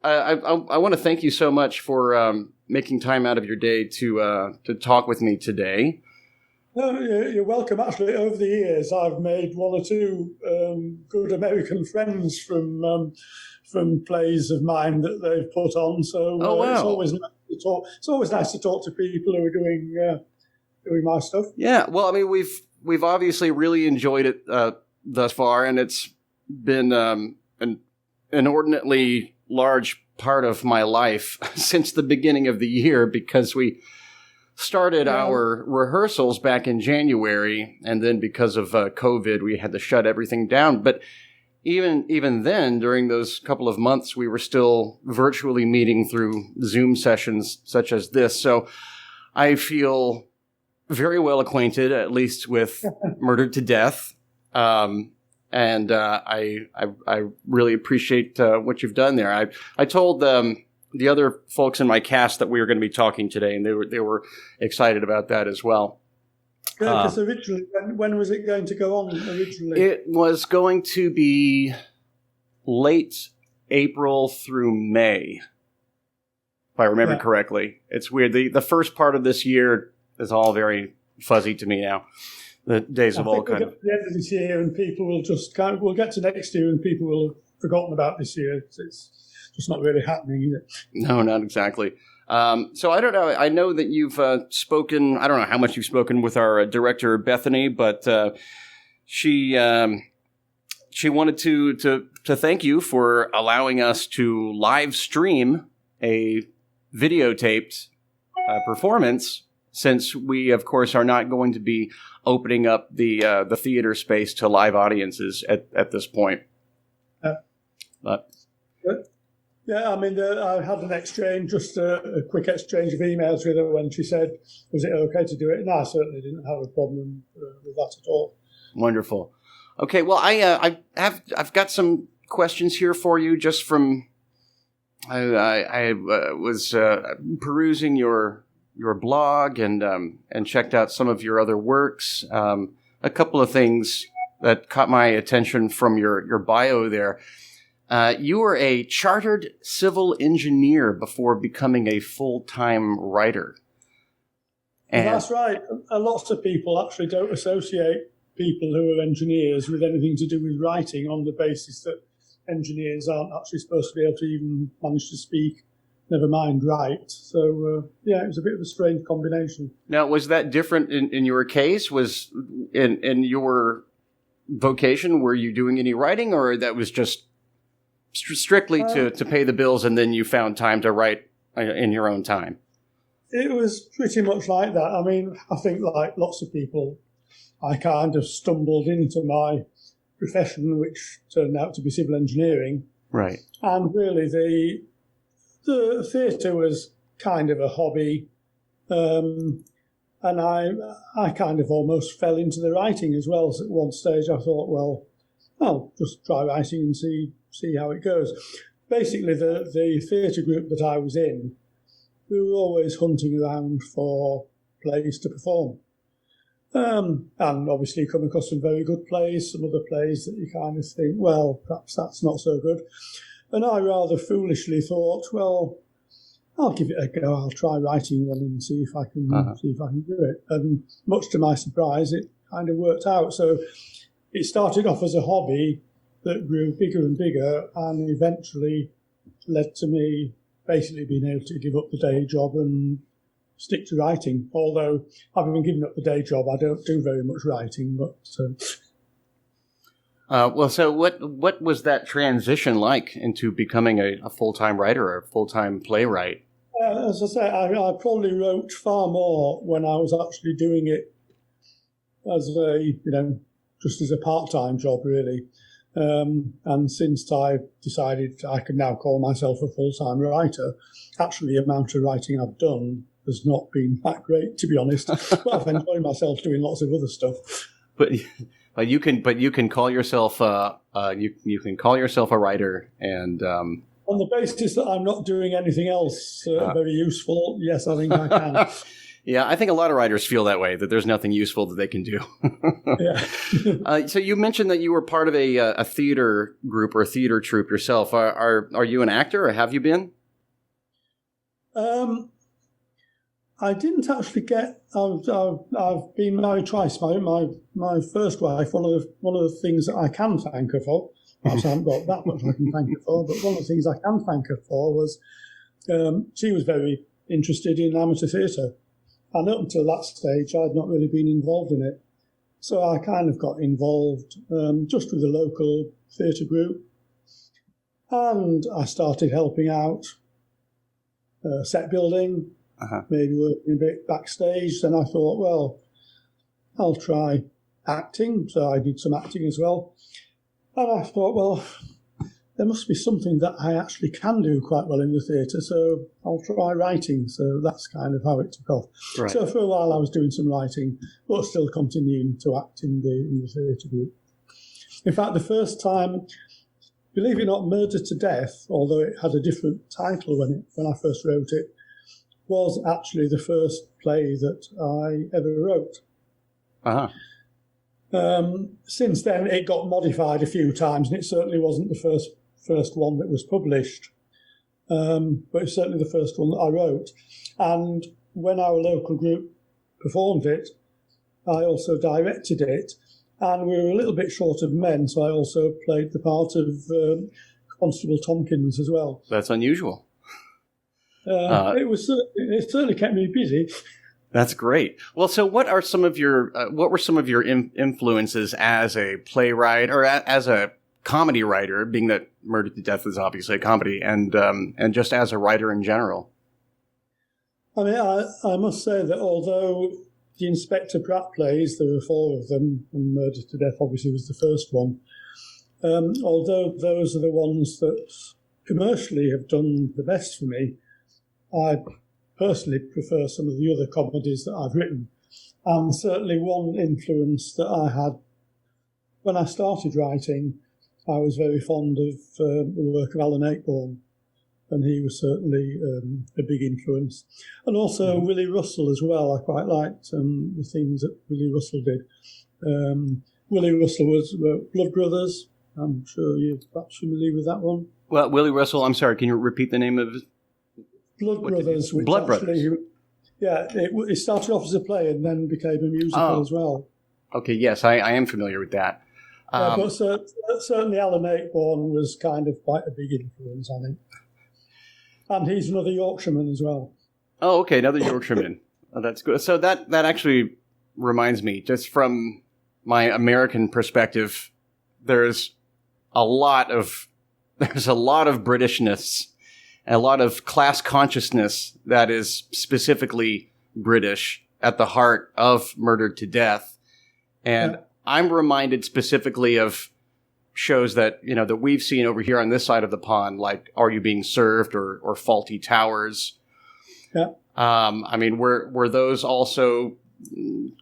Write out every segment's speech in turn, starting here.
I want to thank you so much for making time out of your day to talk with me today. No, you're welcome. Actually, over the years, I've made one or two good American friends from plays of mine that they've put on. So wow. It's always nice to talk. It's always nice to talk to people who are doing my stuff. Yeah, well, I mean, we've obviously really enjoyed it thus far, and it's been an inordinately large part of my life since the beginning of the year, because we started our rehearsals back in January, and then because of COVID, we had to shut everything down. But even then, during those couple of months, we were still virtually meeting through Zoom sessions such as this. So I feel very well acquainted, at least with Murdered to Death. And I really appreciate what you've done there. I told the other folks in my cast that we were going to be talking today, and they were excited about that as well. Because originally, when was it going to go on originally? It was going to be late April through May, if I remember correctly. It's weird. The first part of this year is all very fuzzy to me now. The days of all kind of... We'll get to the end of this year, and people will just we'll get to next year, and people will have forgotten about this year. It's just not really happening, is it? No, not exactly. So I don't know. I know that you've spoken. I don't know how much you've spoken with our director Bethany, but she wanted to thank you for allowing us to live stream a videotaped performance, since we, of course, are not going to be opening up the theater space to live audiences at this point. But. Yeah, I mean, I had an exchange, just a quick exchange of emails with her when she said, was it okay to do it? And I certainly didn't have a problem with that at all. Wonderful. Okay, well, I've got some questions here for you just from, I was perusing your blog and checked out some of your other works. A couple of things that caught my attention from your bio there. You were a chartered civil engineer before becoming a full-time writer. And that's right. Lots of people actually don't associate people who are engineers with anything to do with writing, on the basis that engineers aren't actually supposed to be able to even manage to speak, never mind write. So, it was a bit of a strange combination. Now, was that different in your case? Was in your vocation, were you doing any writing, or that was just strictly to pay the bills, and then you found time to write in your own time? It was pretty much like that. I mean, I think like lots of people, I kind of stumbled into my profession, which turned out to be civil engineering. Right. And really the theatre was kind of a hobby. And I kind of almost fell into the writing as well. So at one stage I thought, well, I'll just try writing and see how it goes. Basically, the theatre group that I was in, we were always hunting around for plays to perform. And obviously come across some very good plays, some other plays that you kind of think, well, perhaps that's not so good. And I rather foolishly thought, well, I'll give it a go. I'll try writing one and see if I can do it. And much to my surprise, it kind of worked out. So it started off as a hobby that grew bigger and bigger, and eventually led to me basically being able to give up the day job and stick to writing. Although, having given up the day job, I don't do very much writing. But so what was that transition like into becoming a full-time writer or a full-time playwright? As I say, I probably wrote far more when I was actually doing it as just as a part-time job, really. And since I decided I can now call myself a full-time writer, actually the amount of writing I've done has not been that great, to be honest. But I've enjoyed myself doing lots of other stuff. But you can call yourself you can call yourself a writer, and on the basis that I'm not doing anything else very useful, yes, I think I can. Yeah, I think a lot of writers feel that way, that there's nothing useful that they can do. Yeah. So you mentioned that you were part of a theater group or a theater troupe yourself. Are you an actor, or have you been? I didn't actually get. I've been married twice. My first wife. One of the things that I can thank her for. Perhaps I haven't got that much I can thank her for, but one of the things I can thank her for was she was very interested in amateur theatre, and up until that stage, I'd not really been involved in it. So I kind of got involved just with the local theatre group, and I started helping out set building. Maybe working a bit backstage. Then I thought, well, I'll try acting. So I did some acting as well. And I thought, well, there must be something that I actually can do quite well in the theatre. So I'll try writing. So that's kind of how it took off. Right. So for a while I was doing some writing, but still continuing to act in the theatre group. In fact, the first time, believe it or not, Murder to Death, although it had a different title when I first wrote it, was actually the first play that I ever wrote. Since then, it got modified a few times, and it certainly wasn't the first one that was published, but it's certainly the first one that I wrote. And when our local group performed it, I also directed it, and we were a little bit short of men, so I also played the part of Constable Tompkins as well. That's unusual. It certainly kept me busy. That's great. Well, so what were some of your influences as a playwright or as a comedy writer, being that Murder to Death is obviously a comedy, and just as a writer in general? I mean, I must say that although the Inspector Pratt plays, there were 4 of them, and Murder to Death obviously was the first one, although those are the ones that commercially have done the best for me, I personally prefer some of the other comedies that I've written. And certainly one influence that I had when I started writing, I was very fond of the work of Alan Ayckbourn, and he was certainly a big influence. And also Willie Russell as well. I quite liked the things that Willie Russell did. Willie Russell was Blood Brothers. I'm sure you're perhaps familiar with that one. Well, Willie Russell, I'm sorry, can you repeat the name of it? Blood Brothers. Blood Brothers. Yeah, it started off as a play and then became a musical as well. Okay, yes, I am familiar with that. But certainly Alan Ayckbourn was kind of quite a big influence, I think. And he's another Yorkshireman as well. Oh, okay, another Yorkshireman. Oh, that's good. So that actually reminds me, just from my American perspective, there's a lot of Britishness, a lot of class consciousness that is specifically British at the heart of Murder to Death. And I'm reminded specifically of shows that, that we've seen over here on this side of the pond, like Are You Being Served or Faulty Towers. Yeah. I mean, were those also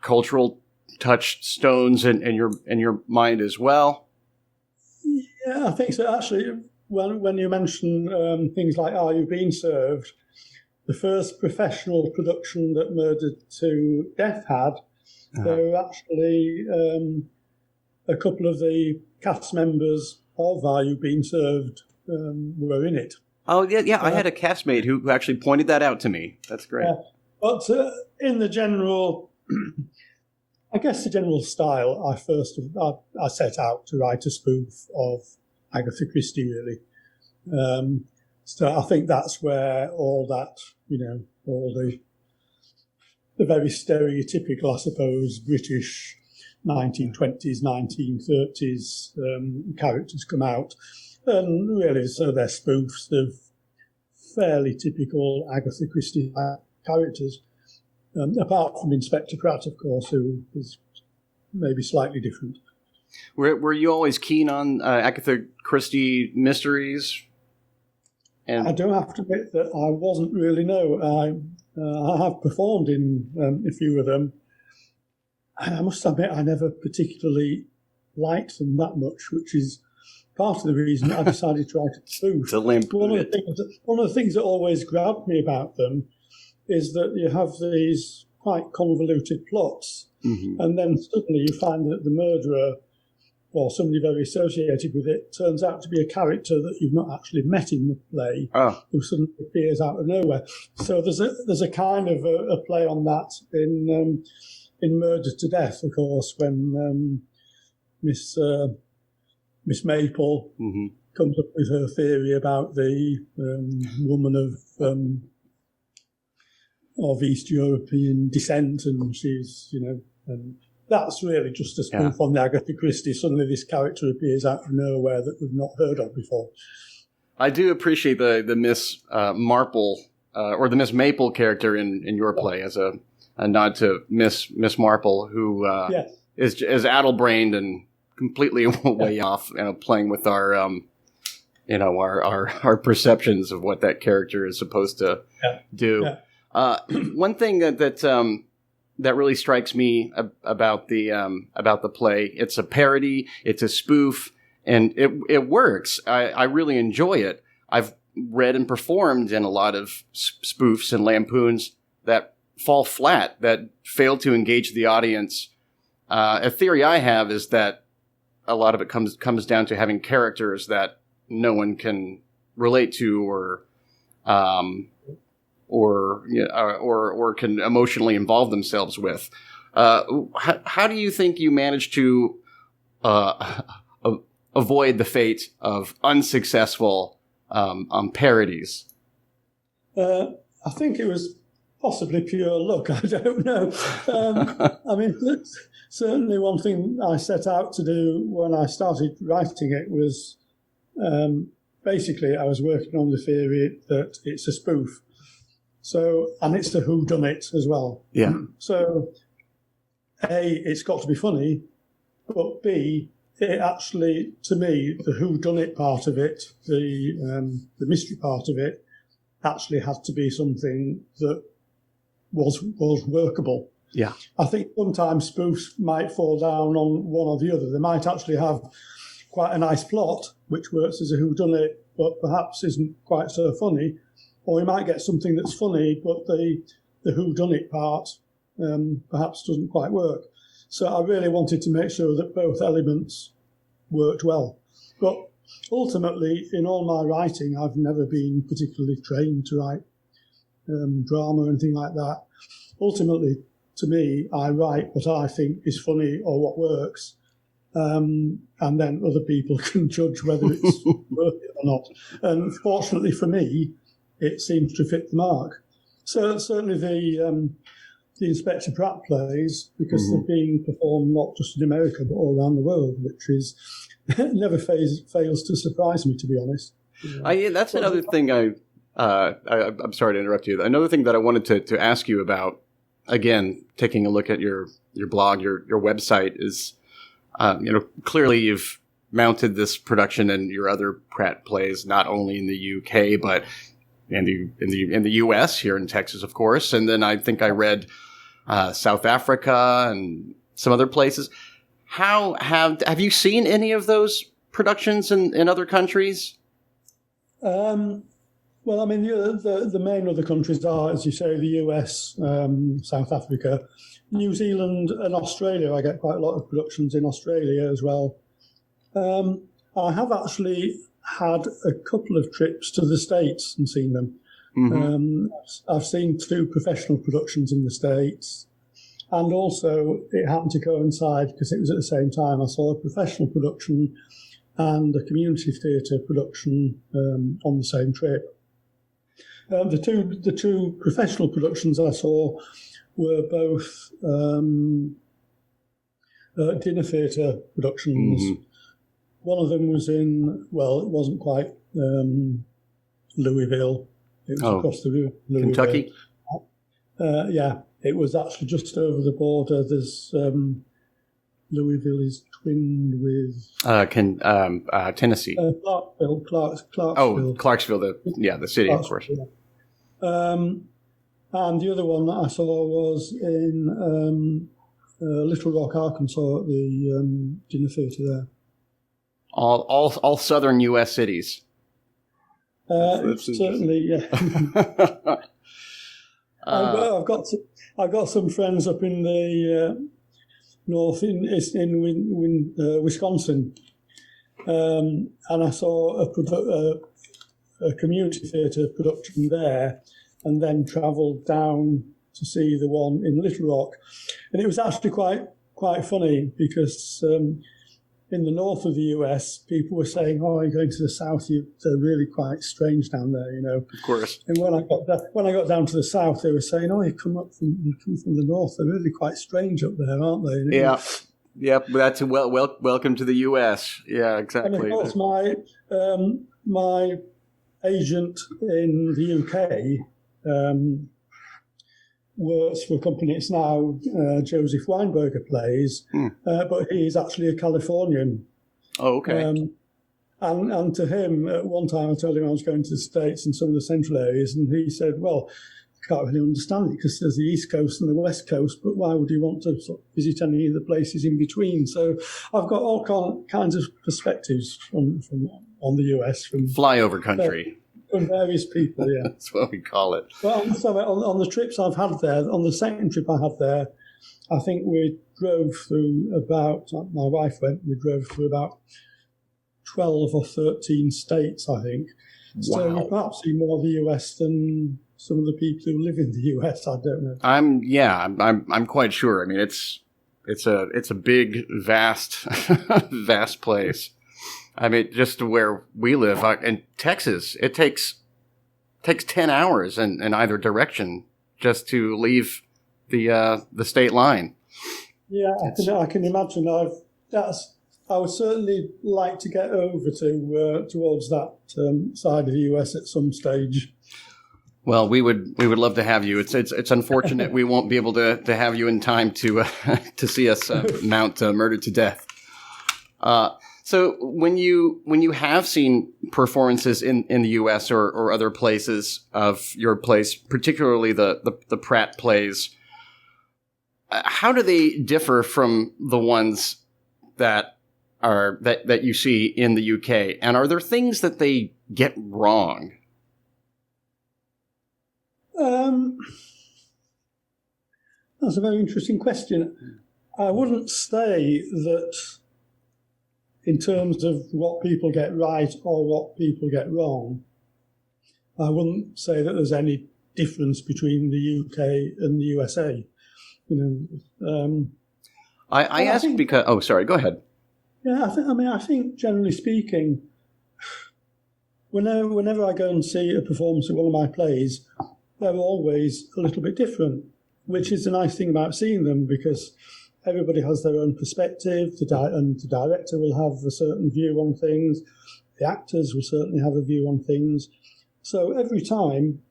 cultural touchstones in your mind as well? Yeah, I think so. Actually, when you mention things like Are You Being Served, the first professional production that Murder to Death had, there were actually a couple of the cast members of Are You Being Served were in it. Oh, yeah. I had a castmate who actually pointed that out to me. That's great. But in the general, I guess the general style, I set out to write a spoof of Agatha Christie, really. So I think that's where all that, all the very stereotypical, I suppose, British 1920s, 1930s characters come out. And really, so they're spoofs of fairly typical Agatha Christie characters, apart from Inspector Pratt, of course, who is maybe slightly different. Were you always keen on Agatha Christie mysteries? And I do have to admit that I wasn't really, no. I have performed in a few of them. And I must admit I never particularly liked them that much, which is part of the reason I decided to write a spoof. One of the things that always grabbed me about them is that you have these quite convoluted plots. Mm-hmm. And then suddenly you find that the murderer, or somebody very associated with it, turns out to be a character that you've not actually met in the play, who suddenly appears out of nowhere. So there's a kind of a play on that in Murder to Death, of course, when Miss Maple comes up with her theory about the woman of East European descent, and she's, and that's really just a spoof on the Agatha Christie. Suddenly this character appears out of nowhere that we've not heard of before. I do appreciate the Miss Marple or the Miss Maple character in your play as a nod to Miss Marple, who is addle-brained and completely way off, playing with our our perceptions of what that character is supposed to do. Yeah. One thing that really strikes me about the play, it's a parody, it's a spoof, and it works. I really enjoy it. I've read and performed in a lot of spoofs and lampoons that fall flat, that fail to engage the audience. A theory I have is that a lot of it comes down to having characters that no one can relate to or can emotionally involve themselves with. How do you think you manage to avoid the fate of unsuccessful parodies? I think it was possibly pure luck. I don't know. I mean, certainly one thing I set out to do when I started writing it was basically I was working on the theory that it's a spoof. So, and it's the whodunit as well. Yeah. So, A, it's got to be funny, but B, it actually, to me, the whodunit part of it, the mystery part of it, actually had to be something that was workable. Yeah. I think sometimes spoofs might fall down on one or the other. They might actually have quite a nice plot, which works as a whodunit, but perhaps isn't quite so funny. Or we might get something that's funny, but the whodunit part perhaps doesn't quite work. So I really wanted to make sure that both elements worked well. But ultimately, in all my writing, I've never been particularly trained to write drama or anything like that. Ultimately, to me, I write what I think is funny or what works, and then other people can judge whether it's worth it or not. And fortunately for me, it seems to fit the mark. So certainly the Inspector Pratt plays, because they're being performed not just in America but all around the world, which is never fails to surprise me, to be honest. That's another thing I'm sorry to interrupt you. Another thing that I wanted to ask you about, again, taking a look at your blog, your website, is clearly you've mounted this production and your other Pratt plays not only in the UK but in the US, here in Texas, of course, and then I think I read South Africa and some other places. Have you seen any of those productions in other countries? Well, I mean, the main other countries are, as you say, the US, South Africa, New Zealand and Australia. I get quite a lot of productions in Australia as well. I have actually had a couple of trips to the States and seen them. Mm-hmm. I've seen 2 professional productions in the States. And also, it happened to coincide, because it was at the same time, I saw a professional production and a community theatre production on the same trip. The two professional productions I saw were both dinner theatre productions. Mm-hmm. One of them was it wasn't quite Louisville. It was across the Louisville. Kentucky? Yeah, it was actually just over the border. There's Louisville is twinned with Tennessee. Clarksville. Oh, Clarksville, the city, of course. And the other one that I saw was in Little Rock, Arkansas, at the dinner theatre there. All southern U.S. cities. Certainly, yeah. I've got some friends up in the north in Wisconsin, and I saw a community theatre production there, and then travelled down to see the one in Little Rock, and it was actually quite funny because in the north of the US, people were saying, "Oh, you're going to the south, they're really quite strange down there," you know. Of course. And when I got down to the south, they were saying, "Oh, you come from the north, they're really quite strange up there, aren't they?" Yeah. Yep, that's welcome to the U.S. Yeah, exactly. And of course, my agent in the UK works for a company. It's now Joseph Weinberger plays, but he's actually a Californian. Oh, okay. And to him, at one time, I told him I was going to the States and some of the central areas, and he said, "Well, can't really understand it because there's the East Coast and the West Coast, but why would you want to sort of visit any of the places in between?" So I've got all kinds of perspectives from on the US. From flyover country. From various people, yeah. That's what we call it. Well, on the trips I've had there, on the second trip I had there, I think we drove through my wife we drove through about 12 or 13 states, I think. Wow. So we perhaps see more of the US than some of the people who live in the US. I don't know. I'm quite sure. I mean, it's a big, vast, vast place. I mean, just where we live in Texas, it takes 10 hours in either direction just to leave the state line. Yeah, I can imagine. I would certainly like to get over to towards that side of the US at some stage. Well, we would love to have you. It's unfortunate we won't be able to have you in time to see us mount Murdered to Death. So when you have seen performances in the U.S. or other places of your place, particularly the Pratt plays, how do they differ from the ones that you see in the U.K.? And are there things that they get wrong? That's a very interesting question. I wouldn't say that in terms of what people get right or what people get wrong, I wouldn't say that there's any difference between the UK and the USA. You know, I ask because. Oh, sorry. Go ahead. Yeah, I think generally speaking, whenever I go and see a performance of one of my plays, they're always a little bit different, which is the nice thing about seeing them because everybody has their own perspective, and the director will have a certain view on things, the actors will certainly have a view on things. So every time,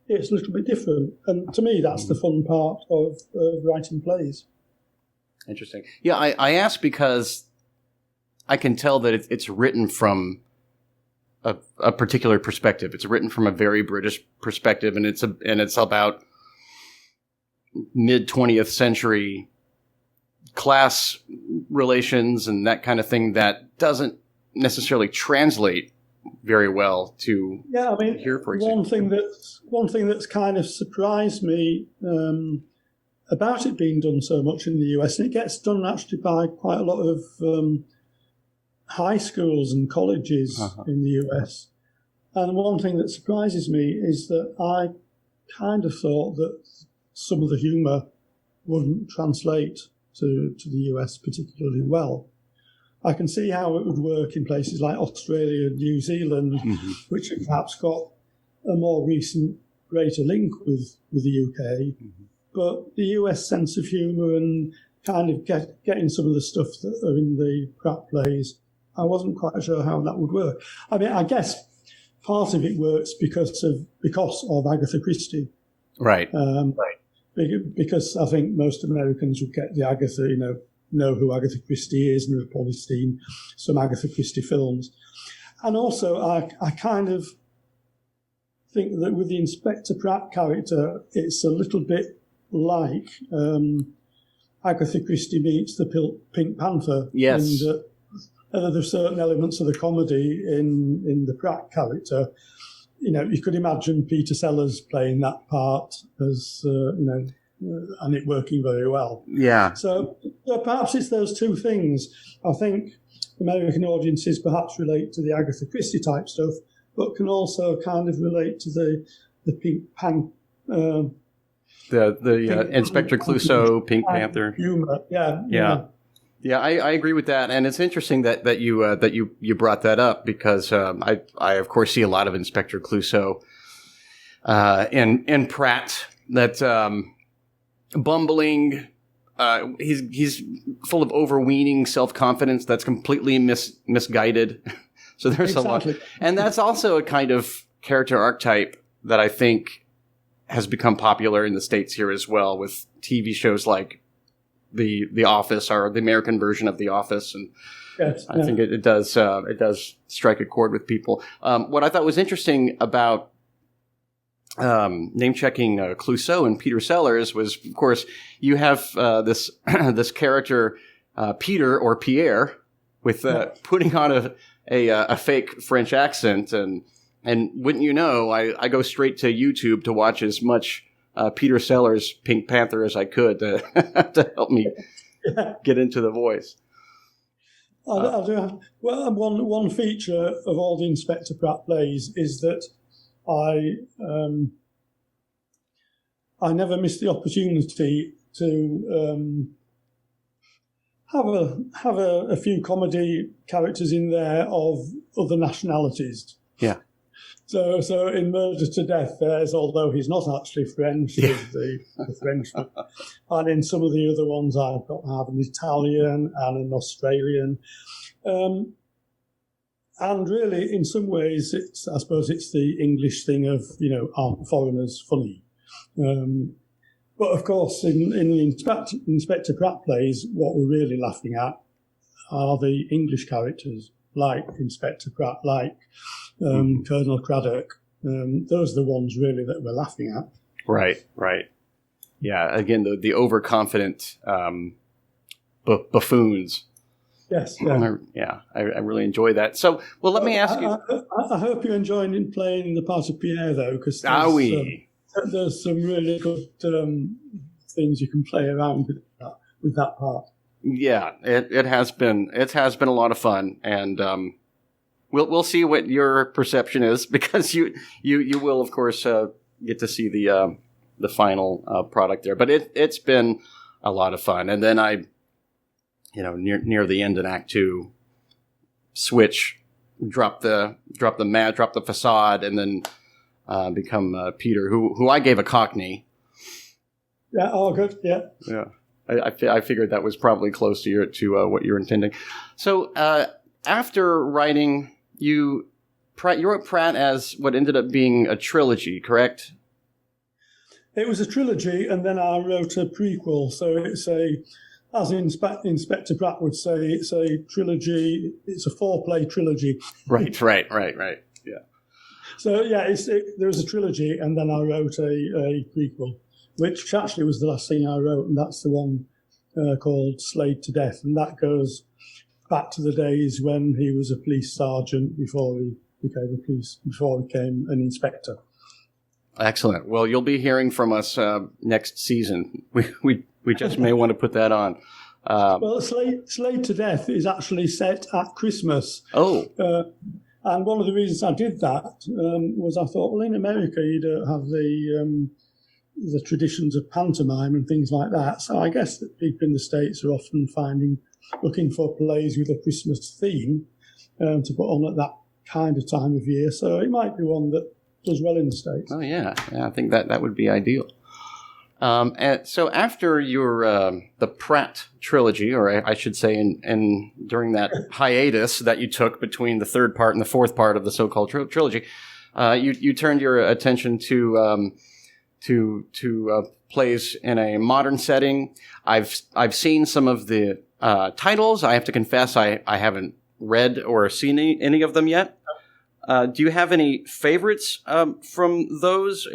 it's a little bit different. And to me, that's the fun part of writing plays. Interesting. Yeah, I ask because I can tell that it's written from a particular perspective. It's written from a very British perspective, and it's about mid-20th century class relations and that kind of thing that doesn't necessarily translate very well to here, for example. One thing that's kind of surprised me about it being done so much in the US, and it gets done actually by quite a lot of high schools and colleges in the US. And one thing that surprises me is that I kind of thought that some of the humour wouldn't translate to the US particularly well. I can see how it would work in places like Australia and New Zealand, which have perhaps got a more recent, greater link with the UK. But the US sense of humour and kind of getting some of the stuff that are in the Pratt plays, I wasn't quite sure how that would work. I mean, I guess part of it works because of Agatha Christie. Right. Because I think most Americans would get the Agatha, know who Agatha Christie is and have probably seen some Agatha Christie films. And also, I kind of think that with the Inspector Pratt character, it's a little bit like Agatha Christie meets the Pink Panther. Yes. And there's certain elements of the comedy in the Pratt character. you could imagine Peter Sellers playing that part as and it working very well. Yeah. So perhaps it's those two things. I think American audiences perhaps relate to the Agatha Christie type stuff, but can also kind of relate to the Pink Pan. The Inspector Clouseau, Pink Panther humor. Yeah, I agree with that, and it's interesting that you brought that up because I of course see a lot of Inspector Clouseau in Pratt. That bumbling, he's full of overweening self-confidence that's completely misguided. So there's a lot, and that's also a kind of character archetype that I think has become popular in the States here as well, with TV shows like The Office, or the American version of The Office, and I think it does strike a chord with people. What I thought was interesting about name checking Clouseau and Peter Sellers was, of course, you have this this character Peter or Pierre with putting on a fake French accent, and wouldn't you know, I go straight to YouTube to watch as much Peter Sellers' Pink Panther as I could to help me get into the voice. I do have, well, one feature of all the Inspector Pratt plays is that I never miss the opportunity to have a few comedy characters in there of other nationalities. Yeah. So in Murder to Death, although he's not actually French, he's the Frenchman. And in some of the other ones, I have an Italian and an Australian. And really, in some ways, I suppose it's the English thing of, aren't foreigners funny? But of course, in the Inspector Pratt plays, what we're really laughing at are the English characters, like Inspector Pratt, like Colonel Craddock. Those are the ones really that we're laughing at. Right. Yeah, again, the overconfident buffoons. Yes. Yeah, I really enjoy that. So, well, let me ask you. I hope you're enjoying playing the part of Pierre, though, because there's some really good things you can play around with that part. Yeah, it has been a lot of fun, and we'll see what your perception is, because you will, of course, get to see the final product there. But it's been a lot of fun, and then I, near the end in Act 2, drop the facade, and then become Peter, who I gave a Cockney. Yeah. Oh, good. Yeah. Yeah. I figured that was probably close to what you're intending. So after writing, you wrote Pratt as what ended up being a trilogy, correct? It was a trilogy, and then I wrote a prequel. So it's as Inspector Pratt would say, it's a trilogy. It's a 4-play trilogy. Right. Yeah. So yeah, there was a trilogy, and then I wrote a prequel, which actually was the last thing I wrote, and that's the one called Slayed to Death, and that goes back to the days when he was a police sergeant before he became an inspector. Excellent. Well, you'll be hearing from us next season. We just may want to put that on. Well, Slayed to Death is actually set at Christmas. Oh. And one of the reasons I did that was I thought, well, in America you don't have the traditions of pantomime and things like that. So I guess that people in the States are often looking for plays with a Christmas theme to put on at that kind of time of year. So it might be one that does well in the States. Oh, yeah. I think that would be ideal. And so after your the Pratt trilogy, or I should say, during that hiatus that you took between the third part and the fourth part of the so-called trilogy, you turned your attention to plays in a modern setting. I've seen some of the titles. I have to confess, I haven't read or seen any of them yet. Do you have any favorites from those?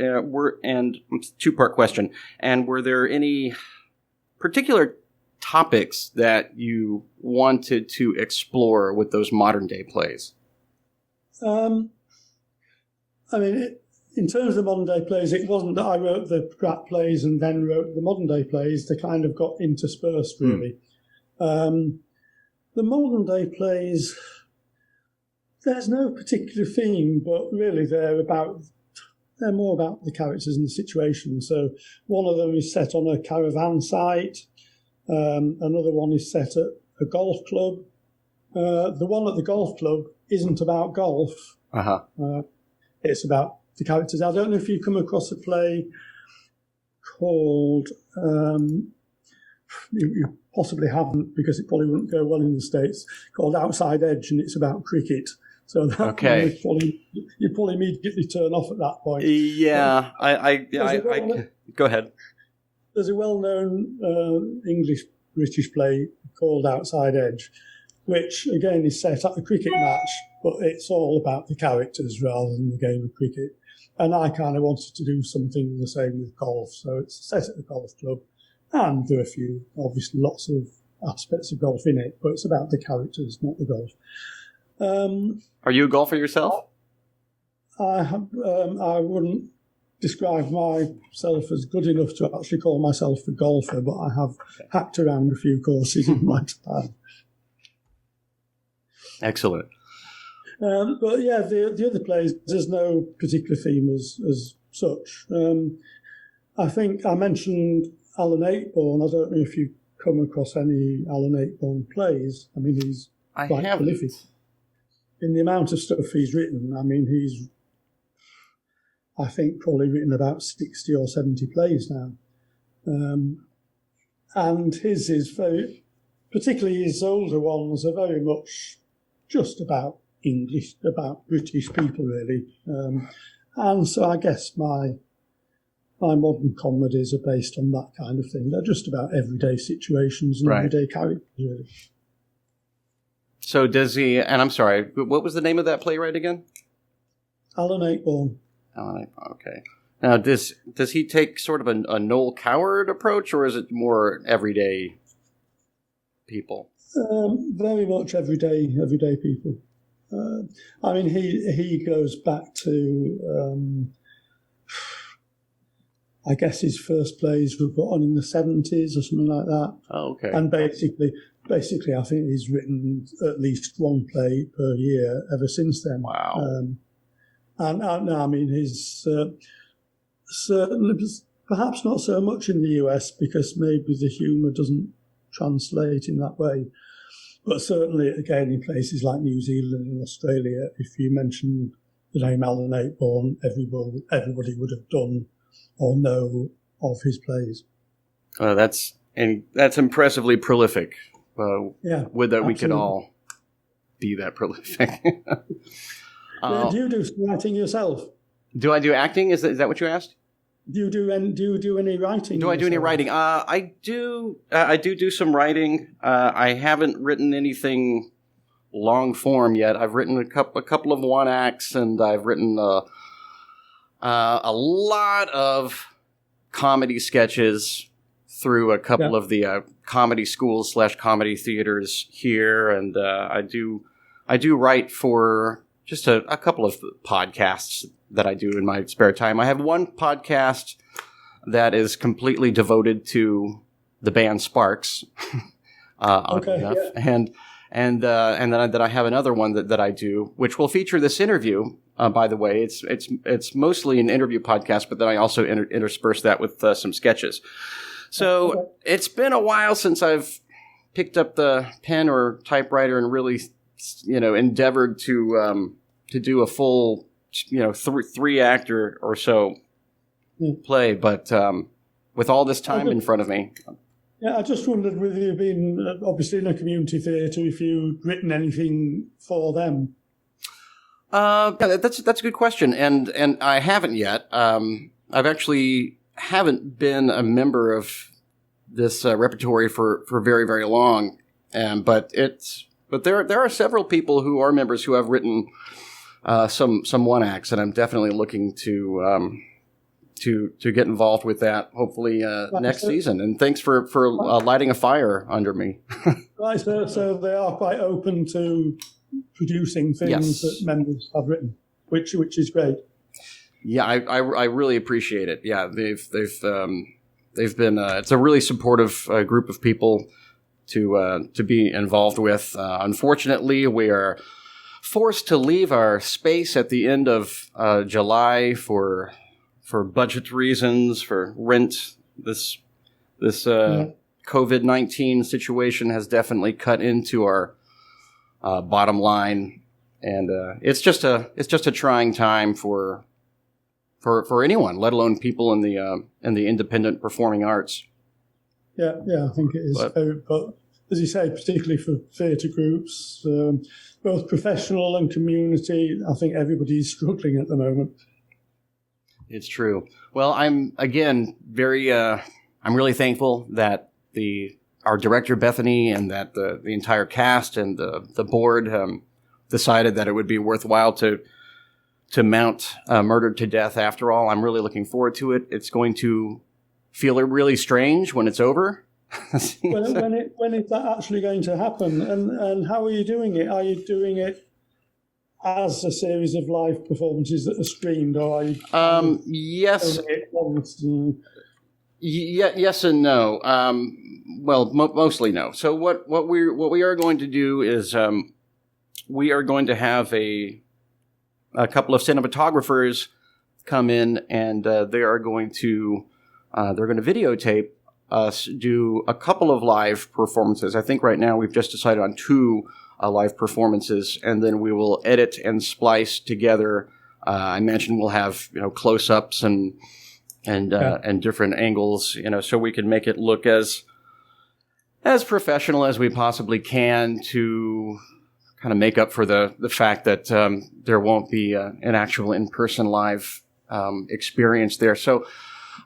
And two-part question. And were there any particular topics that you wanted to explore with those modern-day plays? I mean, in terms of the modern day plays, it wasn't that I wrote the Pratt plays and then wrote the modern day plays. They kind of got interspersed, really. The modern day plays, there's no particular theme, but really they're more about the characters and the situation. So one of them is set on a caravan site. Another one is set at a golf club. The one at the golf club isn't about golf. It's about the characters. I don't know if you come across a play called, you possibly haven't because it probably wouldn't go well in the States, called Outside Edge, and it's about cricket. So that you probably immediately turn off at that point. Yeah, go ahead. There's a well-known English-British play called Outside Edge, which again is set at a cricket match, but it's all about the characters rather than the game of cricket. And I kind of wanted to do something the same with golf, so it's set at a golf club, and there are obviously lots of aspects of golf in it, but it's about the characters, not the golf. Are you a golfer yourself? I wouldn't describe myself as good enough to actually call myself a golfer, but I have hacked around a few courses in my time. Excellent. But yeah, the other plays, there's no particular theme as such. I think I mentioned Alan Ayckbourn. I don't know if you've come across any Alan Ayckbourn plays. I mean, he's quite prolific. In the amount of stuff he's written, I mean, he's, I think, probably written about 60 or 70 plays now. And his is particularly his older ones, are very much just about English, about British people, really. And so I guess my modern comedies are based on that kind of thing. They're just about everyday situations and everyday characters, really. So does he, and I'm sorry, what was the name of that playwright again? Alan Ayckbourn. Alan Ayckbourn, okay. Now, does he take sort of a Noel Coward approach, or is it more everyday people? Very much everyday people. I mean, he goes back to, I guess his first plays were put on in the 70s or something like that. Oh, okay. And basically, I think he's written at least one play per year ever since then. Wow. And I mean, he's certainly, perhaps not so much in the US because maybe the humour doesn't translate in that way. But certainly, again, in places like New Zealand and Australia, if you mention the name Alan Ayckbourn, everybody would have done or know of his plays. That's impressively prolific. Would that we could all be that prolific? Do you do writing yourself? Do I do acting? Is that what you asked? Do you do any writing? Do I do any writing? I do. I do some writing. I haven't written anything long form yet. I've written a couple of one acts, and I've written a lot of comedy sketches through a couple of the comedy schools / comedy theaters here, and I do write for just a couple of podcasts that I do in my spare time. I have one podcast that is completely devoted to the band Sparks, oddly enough, and then I have another one that I do, which will feature this interview. By the way, it's mostly an interview podcast, but then I also intersperse that with some sketches. So it's been a while since I've picked up the pen or typewriter and really, endeavored to do a full, 3-act or so play. But with all this time in front of me. Yeah, I just wondered whether you've been, obviously in a community theatre, if you'd written anything for them. That's a good question, and I haven't yet. I've actually haven't been a member of this repertory for very, very long, but there are several people who are members who have written some one acts, and I'm definitely looking to get involved with that. Hopefully next season. And thanks for lighting a fire under me. Right, so they are quite open to producing things that members have written, which is great. Yeah, I really appreciate it. Yeah, they've been it's a really supportive group of people to be involved with. Unfortunately, we are forced to leave our space at the end of July for budget reasons, for rent. This COVID-19 situation has definitely cut into our bottom line, and it's just a trying time for anyone, let alone people in the independent performing arts. Yeah, I think it is. But as you say, particularly for theatre groups, both professional and community, I think everybody's struggling at the moment. It's true. Well, I'm again I'm really thankful that our director Bethany and that the entire cast and the board decided that it would be worthwhile to mount Murdered to Death after all. I'm really looking forward to it. It's going to feel really strange when it's over. when is that actually going to happen? And how are you doing it? Are you doing it as a series of live performances that are streamed, or are you yes. It once? Yes and no. Mostly no. So what we are going to do is we are going to have a couple of cinematographers come in, and they are going to videotape us do a couple of live performances. I think right now we've just decided on 2 live performances, and then we will edit and splice together. I mentioned we'll have close-ups and different angles, so we can make it look as professional as we possibly can to kind of make up for the fact that there won't be an actual in-person live experience there. So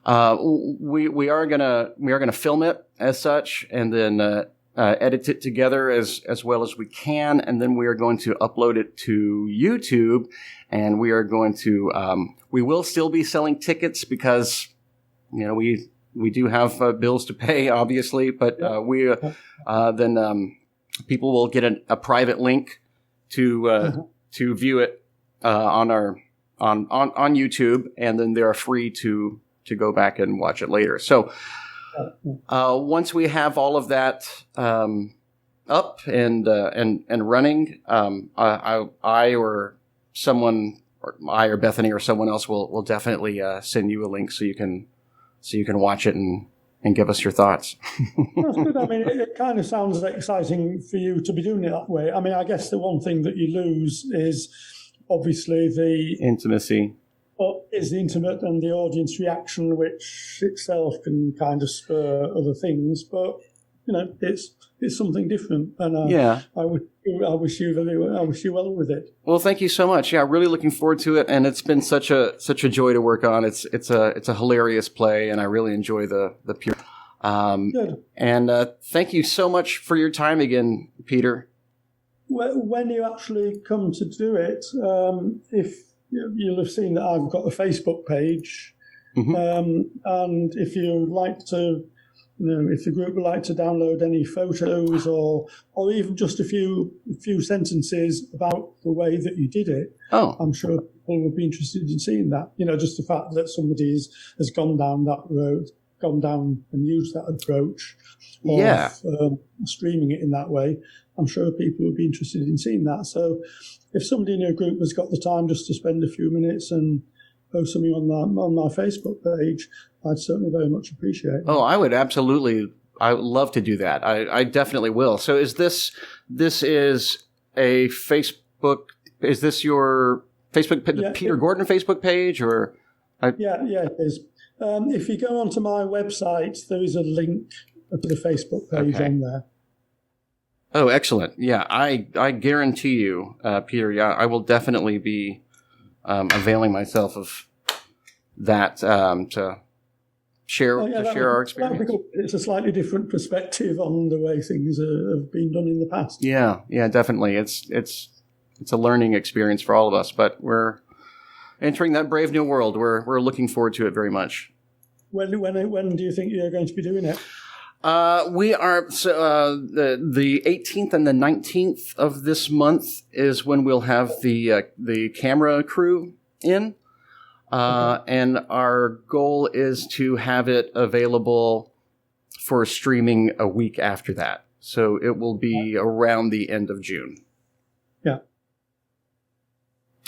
we are gonna film it as such, and then edit it together as well as we can, and then we are going to upload it to YouTube, and we are going to we will still be selling tickets because we do have bills to pay, obviously, but then people will get a private link to view it on YouTube, and then they are free to go back and watch it later. So once we have all of that up and running, I or Bethany or someone else will definitely send you a link so you can watch it and give us your thoughts. That's good. I mean, it kind of sounds exciting for you to be doing it that way. I mean, I guess the one thing that you lose is obviously the intimacy. Is the intimate and the audience reaction, which itself can kind of spur other things. But it's something different, and I wish you well with it. Well, thank you so much. Yeah, really looking forward to it, and it's been such a joy to work on. It's a hilarious play, and I really enjoy the pure. Good. And thank you so much for your time again, Peter. When you actually come to do it, if you'll have seen that I've got a Facebook page, and if you'd like to. If the group would like to download any photos or even just a few sentences about the way that you did it, I'm sure people would be interested in seeing that. Just the fact that somebody has gone down that road, gone down and used that approach of streaming it in that way. I'm sure people would be interested in seeing that. So if somebody in your group has got the time just to spend a few minutes and post something on my Facebook page, I'd certainly very much appreciate it. Oh, I would love to do that. I definitely will. So is this is a Facebook, is this your Facebook, Peter Gordon Facebook page or? Yeah, it is. If you go onto my website, there is a link to the Facebook page on there. Oh, excellent. Yeah, I guarantee you, Peter, I will definitely be availing myself of that to share our experience. It's a slightly different perspective on the way things have been done in the past. Yeah, definitely. It's a learning experience for all of us, but we're entering that brave new world. We're looking forward to it very much. When do you think you're going to be doing it? We are the 18th and the 19th of this month is when we'll have the camera crew in. and our goal is to have it available for streaming a week after that. So it will be around the end of June. Yeah.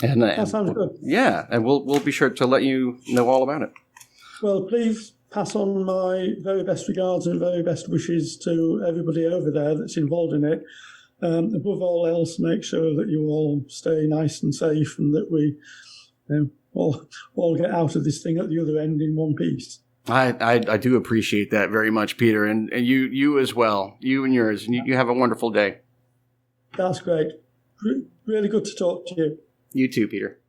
And that sounds good. Yeah, and we'll be sure to let you know all about it. Well, please pass on my very best regards and very best wishes to everybody over there that's involved in it. Above all else, make sure that you all stay nice and safe and that we all get out of this thing at the other end in one piece. I do appreciate that very much, Peter, and you as well, you and yours, and you have a wonderful day. That's great. Really good to talk to you. You too, Peter.